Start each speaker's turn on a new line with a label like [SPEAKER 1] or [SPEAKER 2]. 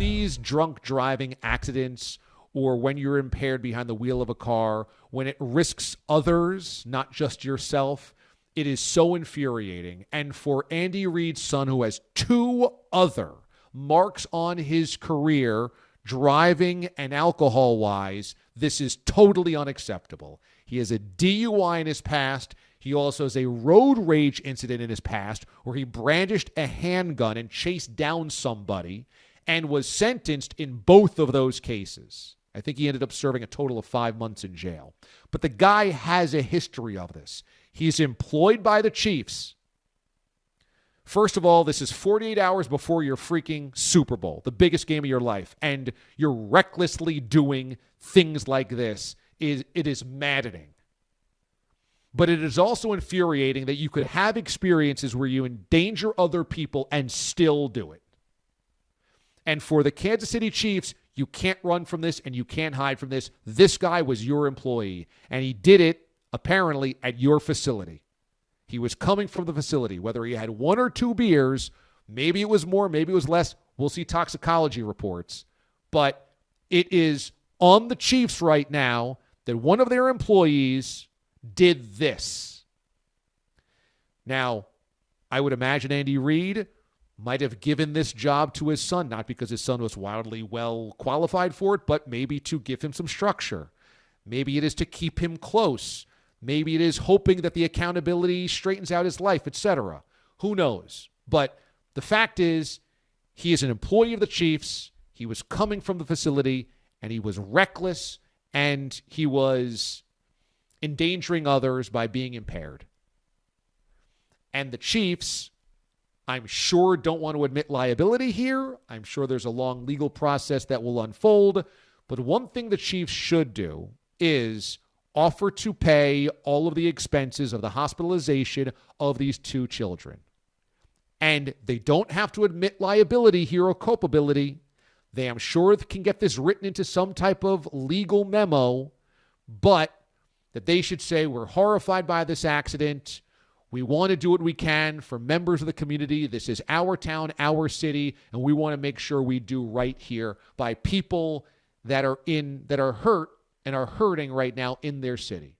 [SPEAKER 1] these drunk driving accidents, or when you're impaired behind the wheel of a car, when it risks others, not just yourself, it is so infuriating. And for Andy Reid's son, who has 2 other marks on his career, driving and alcohol-wise, this is totally unacceptable. He has a DUI in his past. He also has a road rage incident in his past where he brandished a handgun and chased down somebody and was sentenced in both of those cases. I think he ended up serving a total of 5 months in jail. But the guy has a history of this. He's employed by the Chiefs. First of all, this is 48 hours before your freaking Super Bowl, the biggest game of your life, and you're recklessly doing things like this. It is maddening. But it is also infuriating that you could have experiences where you endanger other people and still do it. And for the Kansas City Chiefs, you can't run from this and you can't hide from this. This guy was your employee, and he did it apparently at your facility. He was coming from the facility, whether he had 1 or 2 beers, maybe it was more, maybe it was less. We'll see toxicology reports. But it is on the Chiefs right now that one of their employees did this. Now, I would imagine Andy Reid might have given this job to his son, not because his son was wildly well qualified for it, but maybe to give him some structure. Maybe it is to keep him close. Maybe it is hoping that the accountability straightens out his life, etc. Who knows? But the fact is, he is an employee of the Chiefs. He was coming from the facility, and he was reckless, and he was endangering others by being impaired. And the Chiefs, I'm sure, don't want to admit liability here. I'm sure there's a long legal process that will unfold. But one thing the Chiefs should do is offer to pay all of the expenses of the hospitalization of these 2 children. And they don't have to admit liability here or culpability. They, I'm sure, can get this written into some type of legal memo, but that they should say, we're horrified by this accident. We want to do what we can for members of the community. This is our town, our city, and we want to make sure we do right here by people that are hurt and are hurting right now in their city.